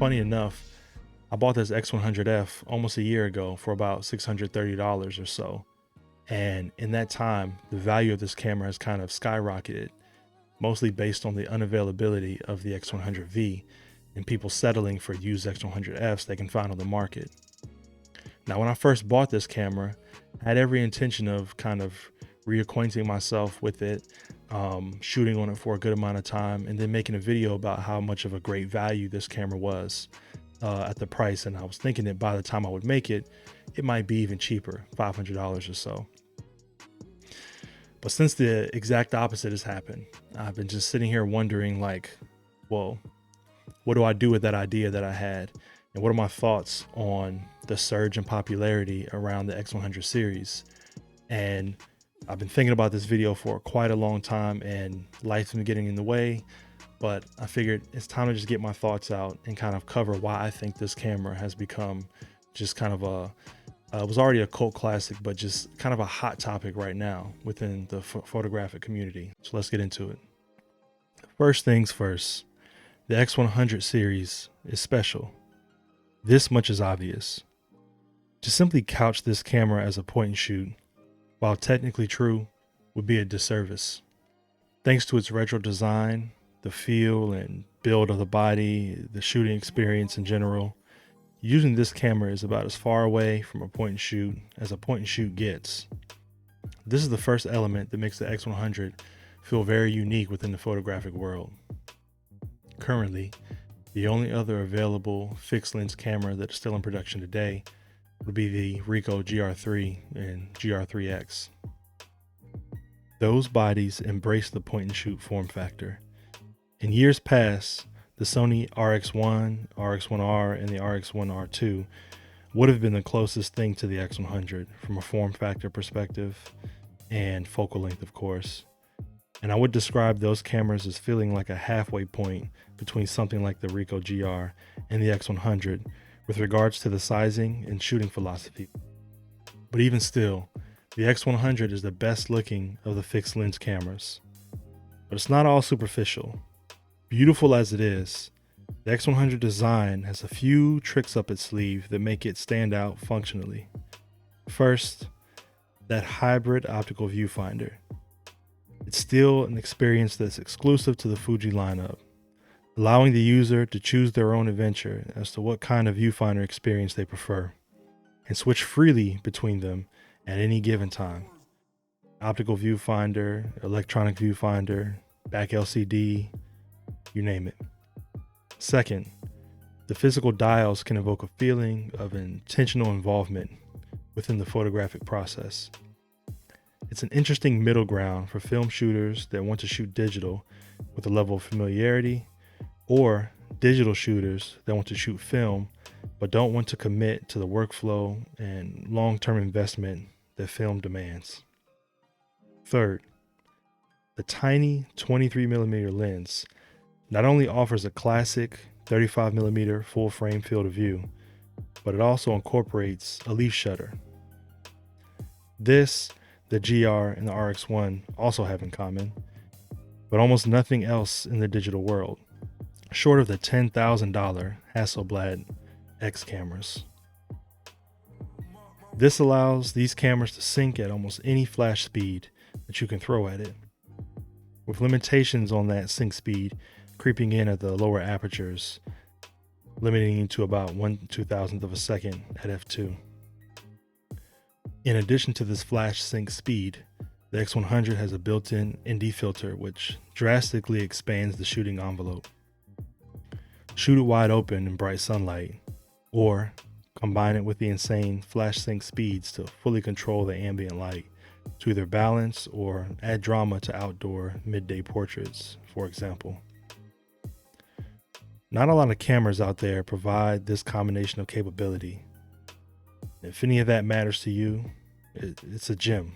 Funny enough, I bought this X100F almost a year ago for about $630 or so. And in that time, the value of this camera has kind of skyrocketed, mostly based on the unavailability of the X100V and people settling for used X100Fs they can find on the market. Now, when I first bought this camera, I had every intention of kind of reacquainting myself with it, shooting on it for a good amount of time, and then making a video about how much of a great value this camera was at the price. And I was thinking that by the time I would make it, it might be even cheaper, $500 or so. But since the exact opposite has happened, I've been just sitting here wondering, like, well, what do I do with that idea that I had? And what are my thoughts on the surge in popularity around the X100 series? And I've been thinking about this video for quite a long time, and life's been getting in the way, but I figured it's time to just get my thoughts out and kind of cover why I think this camera has become just kind of it was already a cult classic, but just kind of a hot topic right now within the photographic community. So let's get into it. First things first, the X100 series is special. This much is obvious. To simply couch this camera as a point and shoot, while technically true, would be a disservice. Thanks to its retro design, the feel and build of the body, the shooting experience in general, using this camera is about as far away from a point and shoot as a point and shoot gets. This is the first element that makes the X100 feel very unique within the photographic world. Currently, the only other available fixed lens camera that is still in production today would be the Ricoh GR3 and GR3X. Those bodies embrace the point and shoot form factor. In years past, the Sony RX1, RX1R, and the RX1R2 would have been the closest thing to the X100 from a form factor perspective and focal length, of course. And I would describe those cameras as feeling like a halfway point between something like the Ricoh GR and the X100 with regards to the sizing and shooting philosophy. But even still, the X100 is the best looking of the fixed lens cameras. But it's not all superficial. Beautiful as it is, the X100 design has a few tricks up its sleeve that make it stand out functionally. First, that hybrid optical viewfinder. It's still an experience that's exclusive to the Fuji lineup, allowing the user to choose their own adventure as to what kind of viewfinder experience they prefer, and switch freely between them at any given time. Optical viewfinder, electronic viewfinder, back LCD, you name it. Second, the physical dials can evoke a feeling of intentional involvement within the photographic process. It's an interesting middle ground for film shooters that want to shoot digital with a level of familiarity, or digital shooters that want to shoot film but don't want to commit to the workflow and long-term investment that film demands. Third, the tiny 23mm lens not only offers a classic 35mm full frame field of view, but it also incorporates a leaf shutter. This, the GR and the RX1 also have in common, but almost nothing else in the digital world, short of the $10,000 Hasselblad X cameras. This allows these cameras to sync at almost any flash speed that you can throw at it, with limitations on that sync speed creeping in at the lower apertures, limiting you to about 1/2000th of a second at f2. In addition to this flash sync speed, the X100 has a built-in ND filter which drastically expands the shooting envelope. Shoot it wide open in bright sunlight, or combine it with the insane flash sync speeds to fully control the ambient light to either balance or add drama to outdoor midday portraits, for example. Not a lot of cameras out there provide this combination of capability. If any of that matters to you, it's a gem.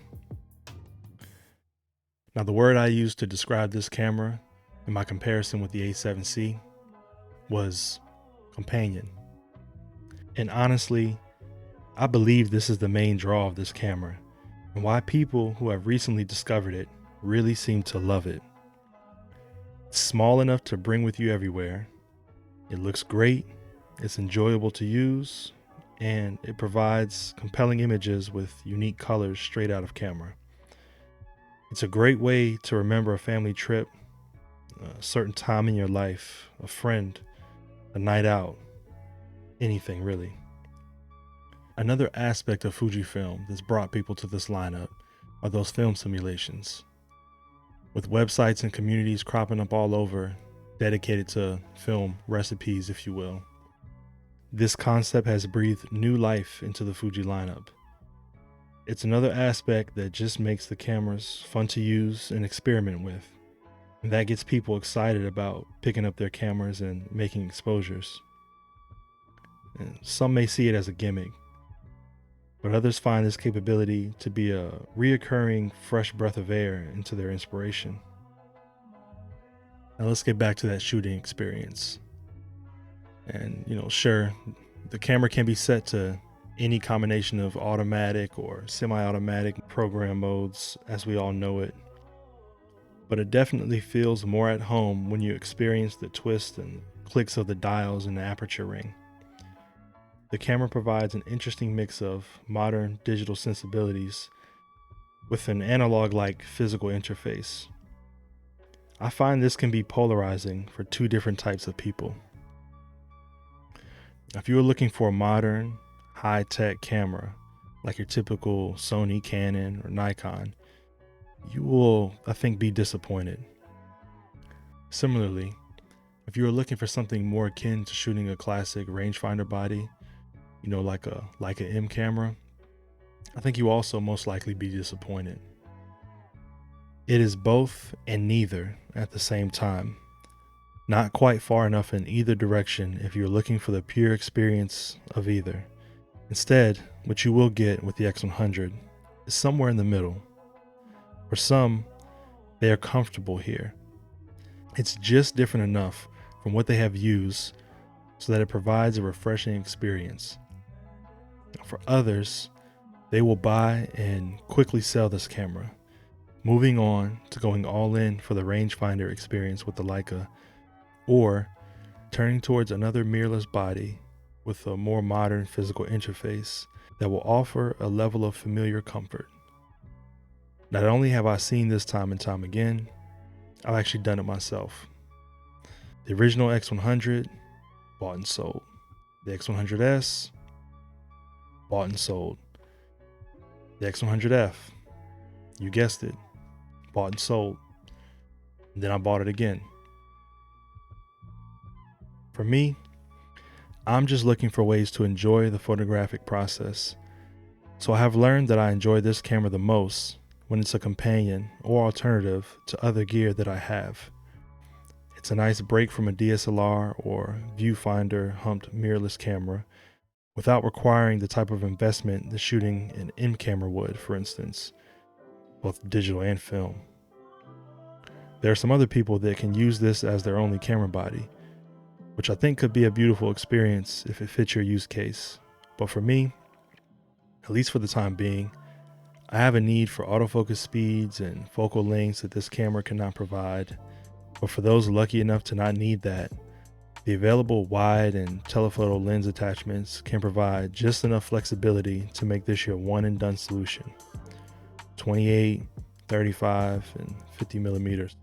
Now, the word I used to describe this camera in my comparison with the A7C was companion. And honestly, I believe this is the main draw of this camera and why people who have recently discovered it really seem to love it. It's small enough to bring with you everywhere. It looks great, it's enjoyable to use, and it provides compelling images with unique colors straight out of camera. It's a great way to remember a family trip, a certain time in your life, a friend, a night out, anything really. Another aspect of Fujifilm that's brought people to this lineup are those film simulations. With websites and communities cropping up all over, dedicated to film recipes, if you will. This concept has breathed new life into the Fuji lineup. It's another aspect that just makes the cameras fun to use and experiment with. And that gets people excited about picking up their cameras and making exposures. And some may see it as a gimmick, but others find this capability to be a reoccurring fresh breath of air into their inspiration. Now let's get back to that shooting experience. And sure, the camera can be set to any combination of automatic or semi-automatic program modes as we all know it. But it definitely feels more at home when you experience the twists and clicks of the dials in the aperture ring. The camera provides an interesting mix of modern digital sensibilities with an analog-like physical interface. I find this can be polarizing for two different types of people. If you are looking for a modern, high-tech camera, like your typical Sony, Canon, or Nikon, you will, I think, be disappointed. Similarly, if you are looking for something more akin to shooting a classic rangefinder body, like a Leica M camera, I think you also most likely be disappointed. It is both and neither at the same time. Not quite far enough in either direction if you're looking for the pure experience of either. Instead, what you will get with the X100 is somewhere in the middle. For some, they are comfortable here. It's just different enough from what they have used so that it provides a refreshing experience. For others, they will buy and quickly sell this camera, moving on to going all in for the rangefinder experience with the Leica, or turning towards another mirrorless body with a more modern physical interface that will offer a level of familiar comfort. Not only have I seen this time and time again, I've actually done it myself. The original X100, bought and sold. The X100S, bought and sold. The X100F, you guessed it, bought and sold. And then I bought it again. For me, I'm just looking for ways to enjoy the photographic process. So I have learned that I enjoy this camera the most when it's a companion or alternative to other gear that I have. It's a nice break from a DSLR or Viewfinder humped mirrorless camera without requiring the type of investment that shooting an M camera would, for instance, both digital and film. There are some other people that can use this as their only camera body, which I think could be a beautiful experience if it fits your use case. But for me, at least for the time being, I have a need for autofocus speeds and focal lengths that this camera cannot provide. But for those lucky enough to not need that, the available wide and telephoto lens attachments can provide just enough flexibility to make this your one and done solution. 28, 35, and 50 millimeters.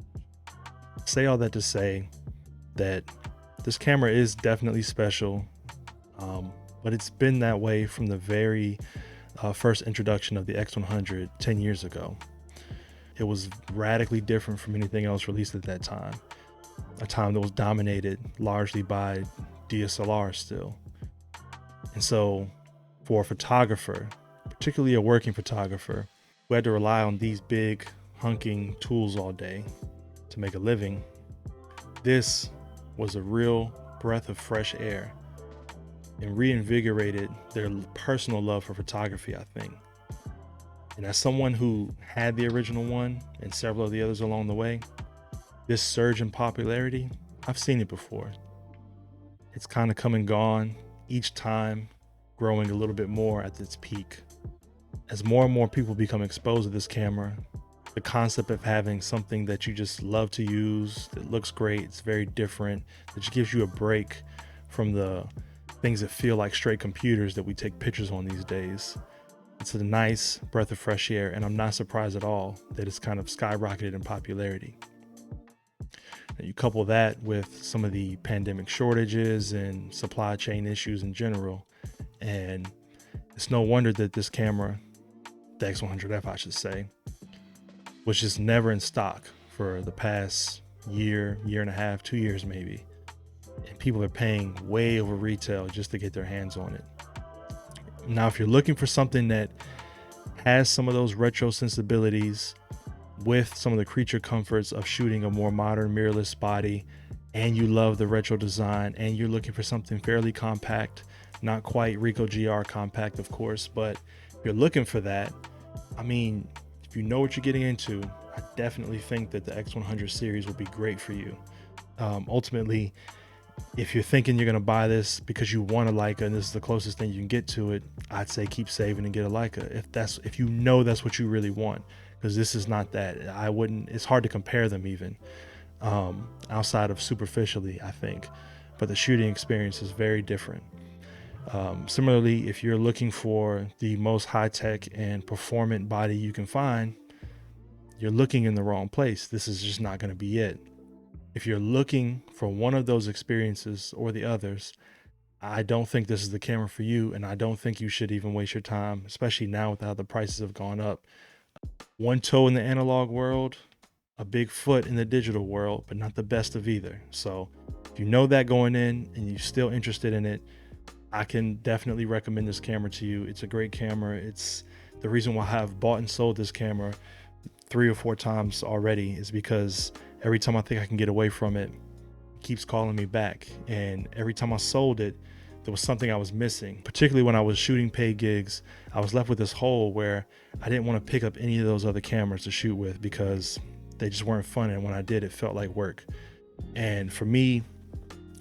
Say all that to say that this camera is definitely special, but it's been that way from the very first introduction of the X100 10 years ago. It was radically different from anything else released at that time, a time that was dominated largely by DSLR still. And so for a photographer, particularly a working photographer, who had to rely on these big hunking tools all day to make a living, this was a real breath of fresh air and reinvigorated their personal love for photography, I think. And as someone who had the original one and several of the others along the way, this surge in popularity, I've seen it before. It's kind of come and gone, each time growing a little bit more at its peak. As more and more people become exposed to this camera, the concept of having something that you just love to use, that looks great, it's very different, that just gives you a break from the things that feel like straight computers that we take pictures on these days. It's a nice breath of fresh air, and I'm not surprised at all that it's kind of skyrocketed in popularity. Now, you couple that with some of the pandemic shortages and supply chain issues in general, and it's no wonder that this camera, the X100F I should say, was just never in stock for the past year and a half, 2 years maybe. And people are paying way over retail just to get their hands on it. Now, if you're looking for something that has some of those retro sensibilities with some of the creature comforts of shooting a more modern mirrorless body, and you love the retro design, and you're looking for something fairly compact, not quite Ricoh GR compact, of course, but if you're looking for that, I mean, if you know what you're getting into, I definitely think that the X100 series will be great for you. Ultimately, if you're thinking you're going to buy this because you want a Leica and this is the closest thing you can get to it, I'd say keep saving and get a Leica if you know that's what you really want, because this is not that. It's hard to compare them even outside of superficially, I think, but the shooting experience is very different. Similarly, if you're looking for the most high-tech and performant body you can find, you're looking in the wrong place. This is just not going to be it. If you're looking for one of those experiences or the others, I don't think this is the camera for you, and I don't think you should even waste your time, especially now with how the prices have gone up. One toe in the analog world, a big foot in the digital world, but not the best of either. So if you know that going in and you're still interested in it, I can definitely recommend this camera to you. It's a great camera. It's the reason why I've bought and sold this camera 3 or 4 times already is because every time I think I can get away from it, it keeps calling me back. And every time I sold it, there was something I was missing. Particularly when I was shooting paid gigs, I was left with this hole where I didn't want to pick up any of those other cameras to shoot with because they just weren't fun. And when I did, it felt like work. And for me,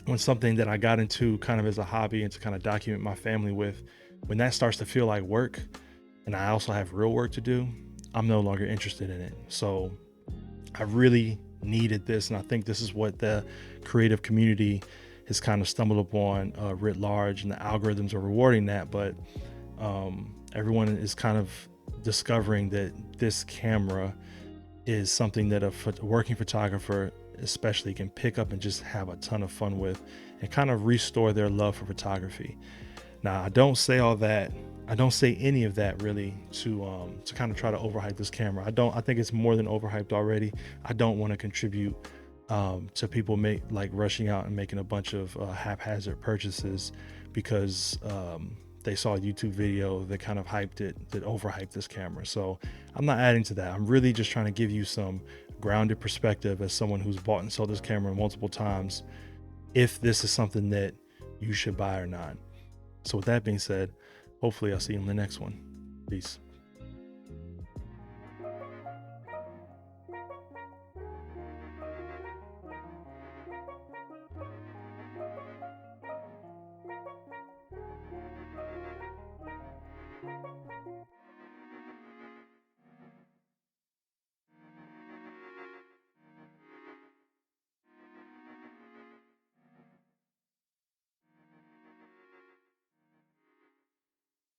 when something that I got into kind of as a hobby and to kind of document my family with, when that starts to feel like work and I also have real work to do, I'm no longer interested in it. So I really needed this, and I think this is what the creative community has kind of stumbled upon writ large, and the algorithms are rewarding that, but everyone is kind of discovering that this camera is something that a working photographer especially can pick up and just have a ton of fun with and kind of restore their love for photography. Now, I don't say all that, I don't say any of that really to kind of try to overhype this camera. I think it's more than overhyped already. I don't want to contribute to people rushing out and making a bunch of haphazard purchases because they saw a YouTube video that kind of overhyped this camera. So I'm not adding to that. I'm really just trying to give you some grounded perspective as someone who's bought and sold this camera multiple times, if this is something that you should buy or not. So with that being said, hopefully I'll see you in the next one. Peace.